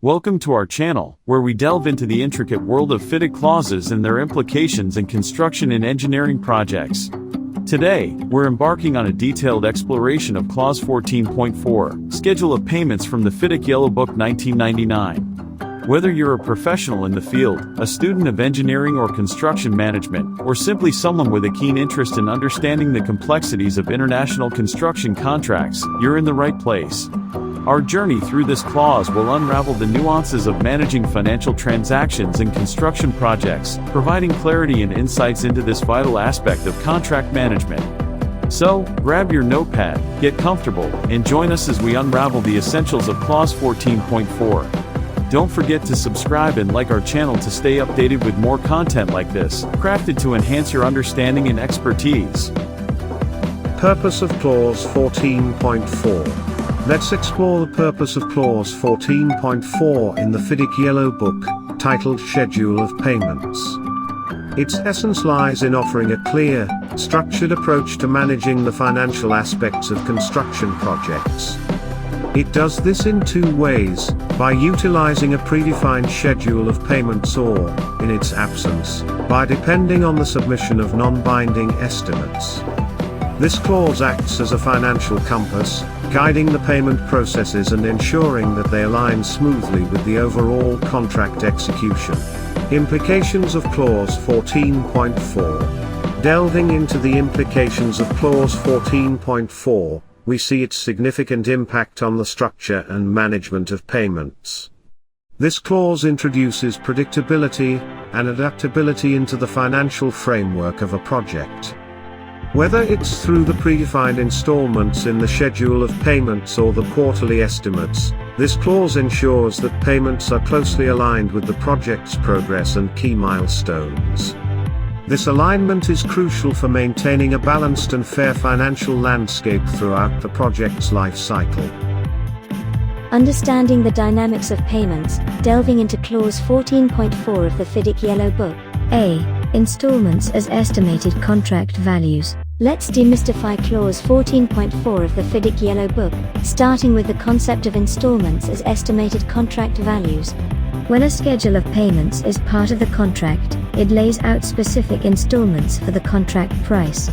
Welcome to our channel, where we delve into the intricate world of FIDIC clauses and their implications in construction and engineering projects. Today, we're embarking on a detailed exploration of Clause 14.4, Schedule of Payments from the FIDIC Yellow Book 1999. Whether you're a professional in the field, a student of engineering or construction management, or simply someone with a keen interest in understanding the complexities of international construction contracts, you're in the right place. Our journey through this clause will unravel the nuances of managing financial transactions in construction projects, providing clarity and insights into this vital aspect of contract management. So, grab your notepad, get comfortable, and join us as we unravel the essentials of Clause 14.4. Don't forget to subscribe and like our channel to stay updated with more content like this, crafted to enhance your understanding and expertise. Purpose of Clause 14.4. Let's explore the purpose of Clause 14.4 in the FIDIC Yellow Book, titled Schedule of Payments. Its essence lies in offering a clear, structured approach to managing the financial aspects of construction projects. It does this in two ways: by utilizing a predefined schedule of payments or, in its absence, by depending on the submission of non-binding estimates. This clause acts as a financial compass, guiding the payment processes and ensuring that they align smoothly with the overall contract execution. Implications of Clause 14.4. Delving into the implications of Clause 14.4, we see its significant impact on the structure and management of payments. This clause introduces predictability and adaptability into the financial framework of a project. Whether it's through the predefined installments in the schedule of payments or the quarterly estimates, this clause ensures that payments are closely aligned with the project's progress and key milestones. This alignment is crucial for maintaining a balanced and fair financial landscape throughout the project's life cycle. Understanding the dynamics of payments, delving into Clause 14.4 of the FIDIC Yellow Book. A. Installments as estimated contract values. Let's demystify Clause 14.4 of the FIDIC Yellow Book, starting with the concept of installments as estimated contract values. When a schedule of payments is part of the contract, it lays out specific installments for the contract price.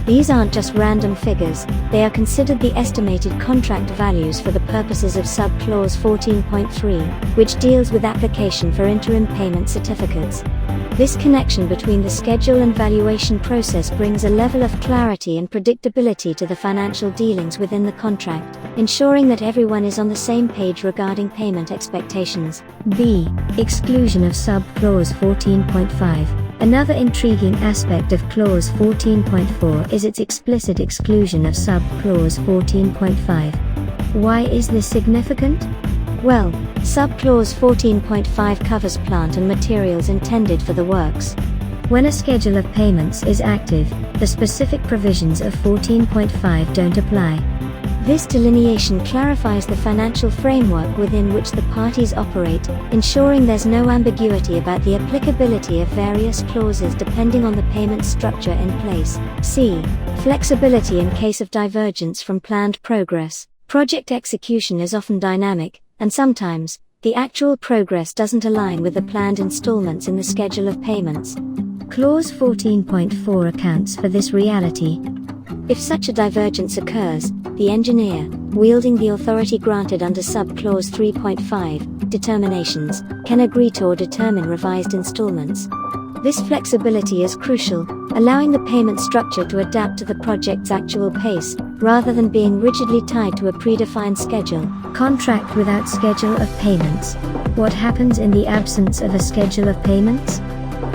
These aren't just random figures, they are considered the estimated contract values for the purposes of Sub-Clause 14.3, which deals with application for interim payment certificates. This connection between the schedule and valuation process brings a level of clarity and predictability to the financial dealings within the contract, ensuring that everyone is on the same page regarding payment expectations. B. Exclusion of Sub-Clause 14.5. Another intriguing aspect of Clause 14.4 is its explicit exclusion of Sub-Clause 14.5. Why is this significant? Well, Sub-Clause 14.5 covers plant and materials intended for the works. When a schedule of payments is active, the specific provisions of 14.5 don't apply. This delineation clarifies the financial framework within which the parties operate, ensuring there's no ambiguity about the applicability of various clauses depending on the payment structure in place. C. Flexibility in case of divergence from planned progress. Project execution is often dynamic, and sometimes, the actual progress doesn't align with the planned installments in the schedule of payments. Clause 14.4 accounts for this reality. If such a divergence occurs, the engineer, wielding the authority granted under Sub-Clause 3.5, determinations, can agree to or determine revised installments. This flexibility is crucial, allowing the payment structure to adapt to the project's actual pace, rather than being rigidly tied to a predefined schedule. Contract without schedule of payments. What happens in the absence of a schedule of payments?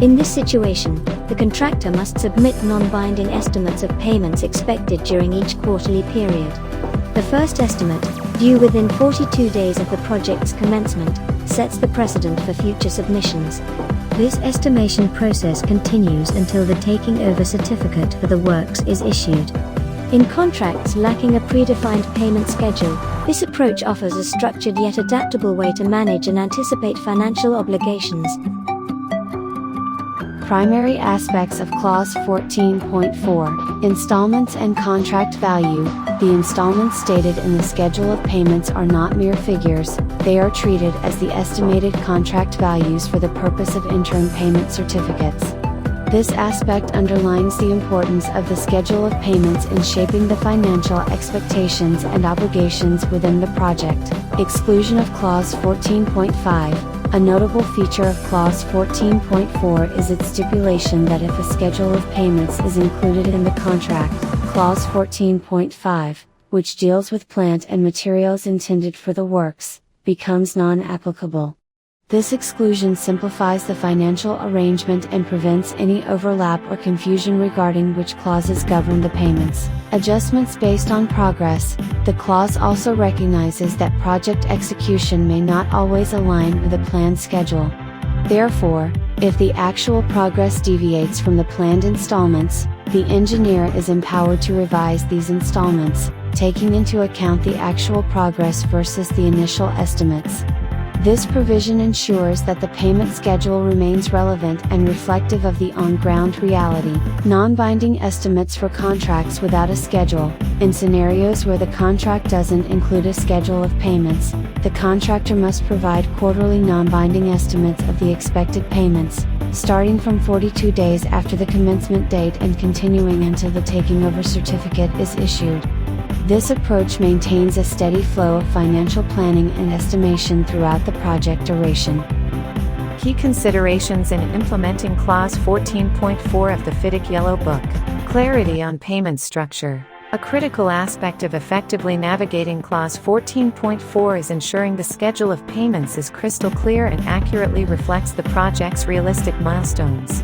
In this situation, the contractor must submit non-binding estimates of payments expected during each quarterly period. The first estimate, due within 42 days of the project's commencement, sets the precedent for future submissions. This estimation process continues until the taking over certificate for the works is issued. In contracts lacking a predefined payment schedule, this approach offers a structured yet adaptable way to manage and anticipate financial obligations. Primary aspects of Clause 14.4, Installments and Contract Value. The installments stated in the schedule of payments are not mere figures, they are treated as the estimated contract values for the purpose of interim payment certificates. This aspect underlines the importance of the schedule of payments in shaping the financial expectations and obligations within the project. Exclusion of Clause 14.5. A notable feature of Clause 14.4 is its stipulation that if a schedule of payments is included in the contract, Clause 14.5, which deals with plant and materials intended for the works, becomes non-applicable. This exclusion simplifies the financial arrangement and prevents any overlap or confusion regarding which clauses govern the payments. Adjustments based on progress. The clause also recognizes that project execution may not always align with a planned schedule. Therefore, if the actual progress deviates from the planned installments, the engineer is empowered to revise these installments, taking into account the actual progress versus the initial estimates. This provision ensures that the payment schedule remains relevant and reflective of the on-ground reality. Non-binding estimates for contracts without a schedule. In scenarios where the contract doesn't include a schedule of payments, the contractor must provide quarterly non-binding estimates of the expected payments, starting from 42 days after the commencement date and continuing until the taking over certificate is issued. This approach maintains a steady flow of financial planning and estimation throughout the project duration. Key considerations in implementing Clause 14.4 of the FIDIC Yellow Book. Clarity on payment structure. A critical aspect of effectively navigating Clause 14.4 is ensuring the schedule of payments is crystal clear and accurately reflects the project's realistic milestones.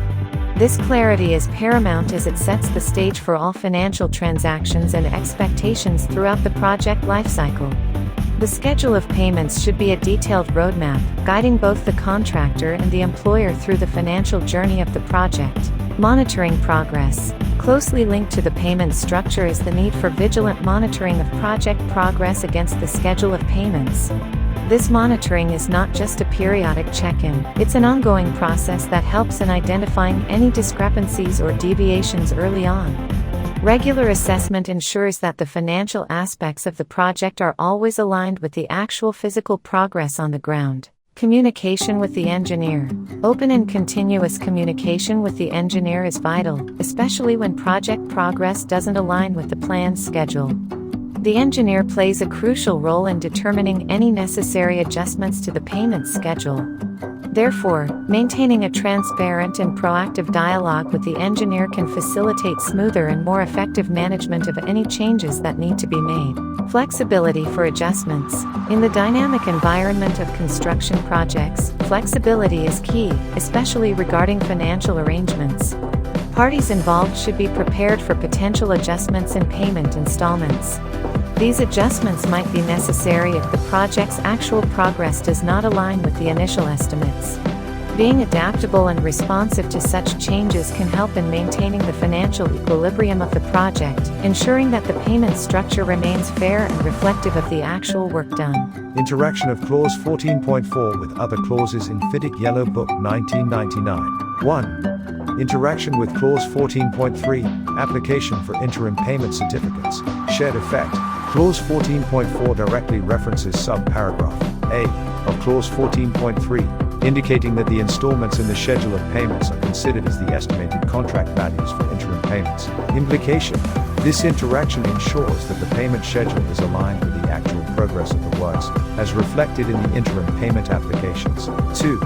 This clarity is paramount as it sets the stage for all financial transactions and expectations throughout the project lifecycle. The schedule of payments should be a detailed roadmap, guiding both the contractor and the employer through the financial journey of the project. Monitoring progress. Closely linked to the payment structure is the need for vigilant monitoring of project progress against the schedule of payments. This monitoring is not just a periodic check-in, it's an ongoing process that helps in identifying any discrepancies or deviations early on. Regular assessment ensures that the financial aspects of the project are always aligned with the actual physical progress on the ground. Communication with the engineer. Open and continuous communication with the engineer is vital, especially when project progress doesn't align with the planned schedule. The engineer plays a crucial role in determining any necessary adjustments to the payment schedule. Therefore, maintaining a transparent and proactive dialogue with the engineer can facilitate smoother and more effective management of any changes that need to be made. Flexibility for adjustments. In the dynamic environment of construction projects, flexibility is key, especially regarding financial arrangements. Parties involved should be prepared for potential adjustments in payment installments. These adjustments might be necessary if the project's actual progress does not align with the initial estimates. Being adaptable and responsive to such changes can help in maintaining the financial equilibrium of the project, ensuring that the payment structure remains fair and reflective of the actual work done. Interaction of Clause 14.4 with other clauses in FIDIC Yellow Book 1999. 1. Interaction with Clause 14.3, Application for Interim Payment Certificates, Shared Effect. Clause 14.4 directly references subparagraph A of Clause 14.3, indicating that the installments in the schedule of payments are considered as the estimated contract values for interim payments. Implication: this interaction ensures that the payment schedule is aligned with the actual progress of the works, as reflected in the interim payment applications. 2.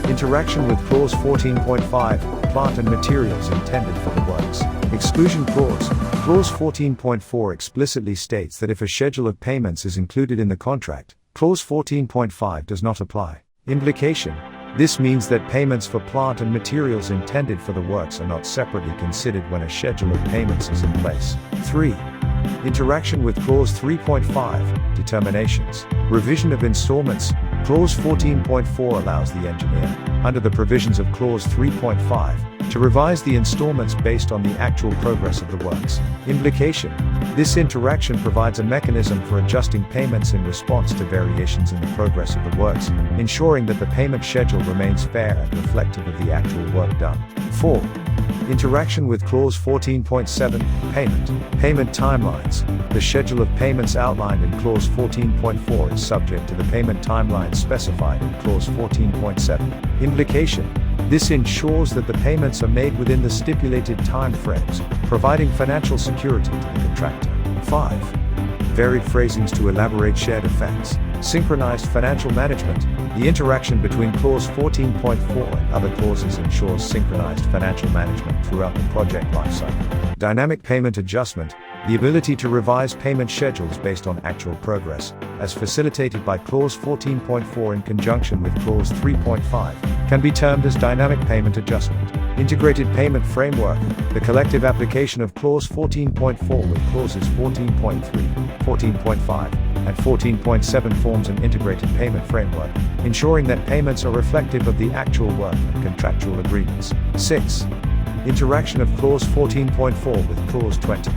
Interaction with Clause 14.5, Plant and Materials intended for the works. Exclusion Clause. Clause 14.4 explicitly states that if a schedule of payments is included in the contract, Clause 14.5 does not apply. Implication: this means that payments for plant and materials intended for the works are not separately considered when a schedule of payments is in place. 3. Interaction with Clause 3.5, Determinations. Revision of installments. Clause 14.4 allows the engineer, under the provisions of Clause 3.5, to revise the installments based on the actual progress of the works. Implication: this interaction provides a mechanism for adjusting payments in response to variations in the progress of the works, ensuring that the payment schedule remains fair and reflective of the actual work done. 4. Interaction with Clause 14.7, Payment timelines. The schedule of payments outlined in Clause 14.4 is subject to the payment timelines specified in Clause 14.7. Implication: this ensures that the payments are made within the stipulated time frames, providing financial security to the contractor. 5. Varied phrasings to elaborate shared effects. Synchronized financial management. The interaction between Clause 14.4 and other clauses ensures synchronized financial management throughout the project lifecycle. Dynamic payment adjustment. The ability to revise payment schedules based on actual progress, as facilitated by Clause 14.4 in conjunction with Clause 3.5, can be termed as dynamic payment adjustment. Integrated payment framework. The collective application of Clause 14.4 with Clauses 14.3, 14.5, and 14.7 forms an integrated payment framework, ensuring that payments are reflective of the actual work and contractual agreements. 6. Interaction of Clause 14.4 with Clause 20.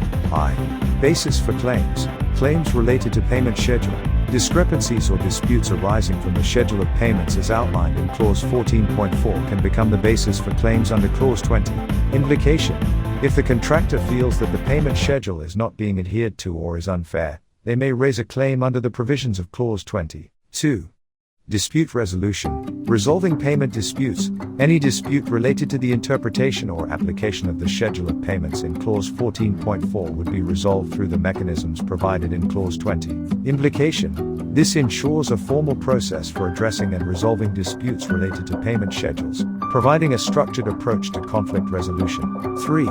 Basis for claims. Claims related to payment schedule. Discrepancies or disputes arising from the schedule of payments as outlined in Clause 14.4 can become the basis for claims under Clause 20. Implication: if the contractor feels that the payment schedule is not being adhered to or is unfair, they may raise a claim under the provisions of Clause 20. 2. Dispute resolution. Resolving payment disputes. Any dispute related to the interpretation or application of the schedule of payments in Clause 14.4 would be resolved through the mechanisms provided in Clause 20. Implication: this ensures a formal process for addressing and resolving disputes related to payment schedules, providing a structured approach to conflict resolution. 3.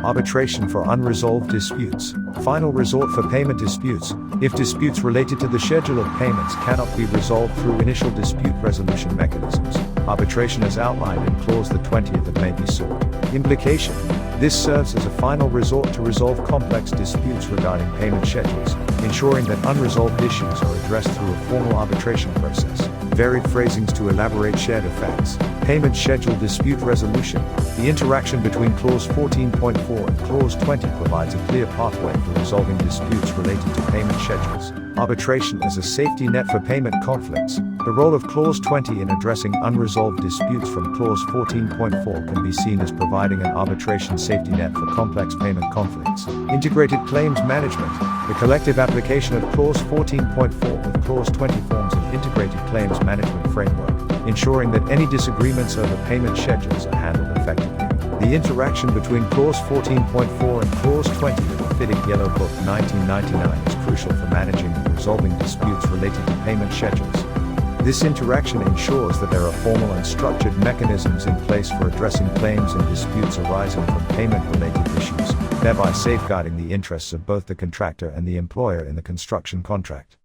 Arbitration for unresolved disputes. Final resort for payment disputes. If disputes related to the schedule of payments cannot be resolved through initial dispute resolution mechanisms, arbitration as outlined in Clause 20 may be sought. Implication: this serves as a final resort to resolve complex disputes regarding payment schedules, ensuring that unresolved issues are addressed through a formal arbitration process. Varied phrasings to elaborate shared effects. Payment schedule dispute resolution. The interaction between Clause 14.4 and Clause 20 provides a clear pathway for resolving disputes related to payment schedules. Arbitration as a safety net for payment conflicts. The role of Clause 20 in addressing unresolved disputes from Clause 14.4 can be seen as providing an arbitration safety net for complex payment conflicts. Integrated claims management. The collective application of Clause 14.4 with Clause 20 forms an integrated claims management framework, ensuring that any disagreements over payment schedules are handled effectively. The interaction between Clause 14.4 and Clause 20 of the FIDIC Yellow Book 1999 is crucial for managing and resolving disputes related to payment schedules. This interaction ensures that there are formal and structured mechanisms in place for addressing claims and disputes arising from payment-related issues, thereby safeguarding the interests of both the contractor and the employer in the construction contract.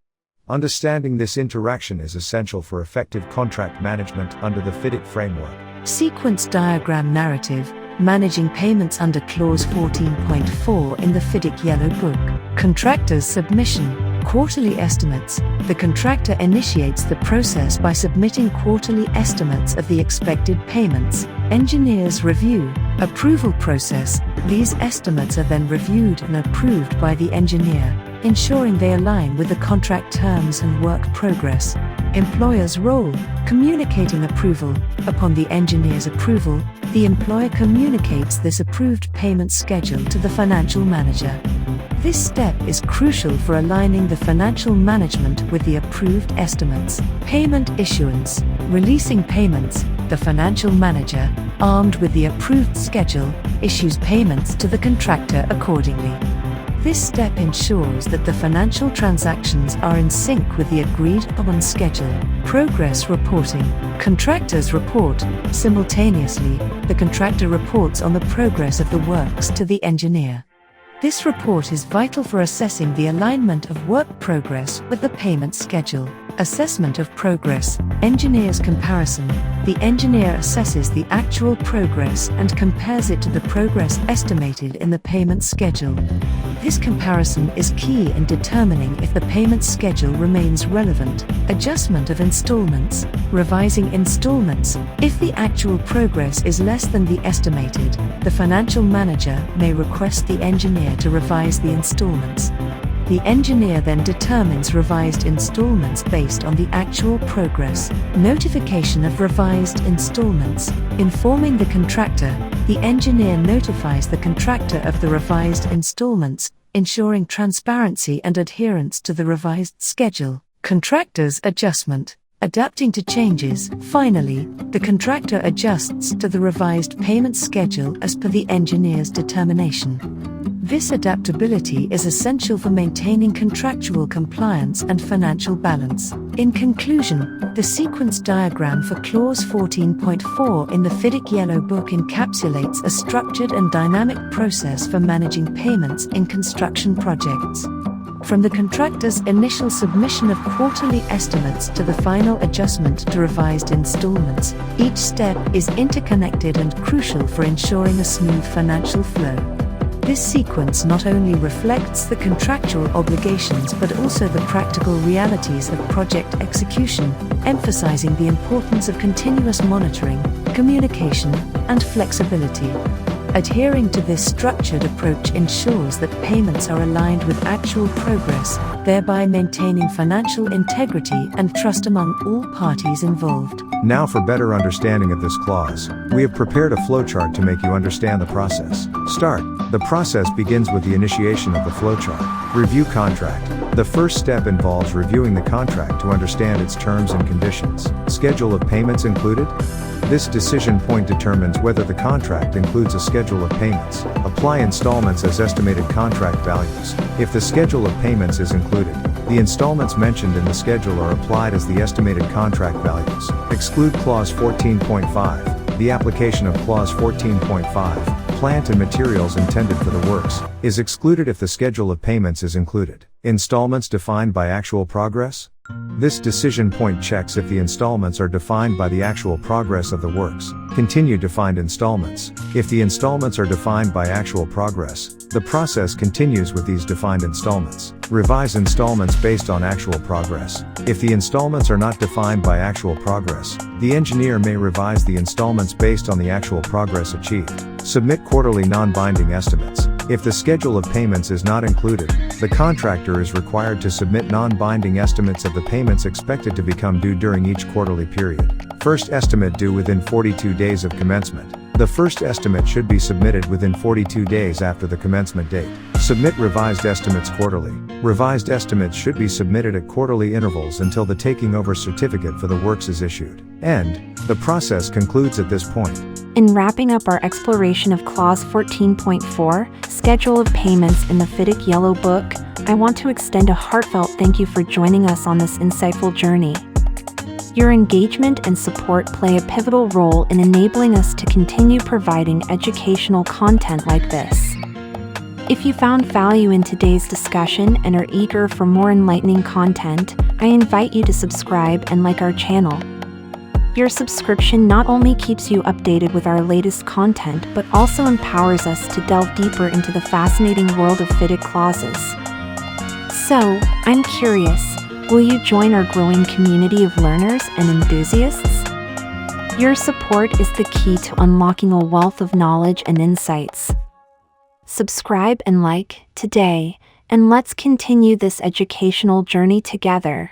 Understanding this interaction is essential for effective contract management under the FIDIC framework. Sequence diagram narrative. Managing payments under Clause 14.4 in the FIDIC Yellow Book. Contractor's submission. Quarterly estimates. The contractor initiates the process by submitting quarterly estimates of the expected payments. Engineers review. Approval process. These estimates are then reviewed and approved by the engineer, ensuring they align with the contract terms and work progress. Employer's role. Communicating approval. Upon the engineer's approval, the employer communicates this approved payment schedule to the financial manager. This step is crucial for aligning the financial management with the approved estimates. Payment issuance. Releasing payments. The financial manager, armed with the approved schedule, issues payments to the contractor accordingly. This step ensures that the financial transactions are in sync with the agreed-upon schedule. Progress reporting. Contractors report. Simultaneously, the contractor reports on the progress of the works to the engineer. This report is vital for assessing the alignment of work progress with the payment schedule. Assessment of progress. Engineer's comparison. The engineer assesses the actual progress and compares it to the progress estimated in the payment schedule. This comparison is key in determining if the payment schedule remains relevant. Adjustment of installments. Revising installments. If the actual progress is less than the estimated, the financial manager may request the engineer to revise the installments. The engineer then determines revised installments based on the actual progress. Notification of revised installments. Informing the contractor, the engineer notifies the contractor of the revised installments, ensuring transparency and adherence to the revised schedule. Contractor's adjustment. Adapting to changes. Finally, the contractor adjusts to the revised payment schedule as per the engineer's determination. This adaptability is essential for maintaining contractual compliance and financial balance. In conclusion, the sequence diagram for Clause 14.4 in the FIDIC Yellow Book encapsulates a structured and dynamic process for managing payments in construction projects. From the contractor's initial submission of quarterly estimates to the final adjustment to revised installments, each step is interconnected and crucial for ensuring a smooth financial flow. This sequence not only reflects the contractual obligations but also the practical realities of project execution, emphasizing the importance of continuous monitoring, communication, and flexibility. Adhering to this structured approach ensures that payments are aligned with actual progress, thereby maintaining financial integrity and trust among all parties involved. Now for better understanding of this clause, we have prepared a flowchart to make you understand the process. Start. The process begins with the initiation of the flowchart. Review contract. The first step involves reviewing the contract to understand its terms and conditions. Schedule of payments included? This decision point determines whether the contract includes a schedule of payments. Apply installments as estimated contract values. If the schedule of payments is included, the installments mentioned in the schedule are applied as the estimated contract values. Exclude Clause 14.5. The application of Clause 14.5, plant and materials intended for the works, is excluded if the schedule of payments is included. Installments defined by actual progress? This decision point checks if the installments are defined by the actual progress of the works. Continue defined installments. If the installments are defined by actual progress, the process continues with these defined installments. Revise installments based on actual progress. If the installments are not defined by actual progress, the engineer may revise the installments based on the actual progress achieved. Submit quarterly non-binding estimates. If the schedule of payments is not included, the contractor is required to submit non-binding estimates of the payments expected to become due during each quarterly period. First estimate due within 42 days of commencement. The first estimate should be submitted within 42 days after the commencement date. Submit revised estimates quarterly. Revised estimates should be submitted at quarterly intervals until the taking over certificate for the works is issued. And the process concludes at this point. In wrapping up our exploration of Clause 14.4, Schedule of Payments in the FIDIC Yellow Book, I want to extend a heartfelt thank you for joining us on this insightful journey. Your engagement and support play a pivotal role in enabling us to continue providing educational content like this. If you found value in today's discussion and are eager for more enlightening content, I invite you to subscribe and like our channel. Your subscription not only keeps you updated with our latest content but also empowers us to delve deeper into the fascinating world of FIDIC clauses. So, I'm curious, will you join our growing community of learners and enthusiasts? Your support is the key to unlocking a wealth of knowledge and insights. Subscribe and like today, and let's continue this educational journey together.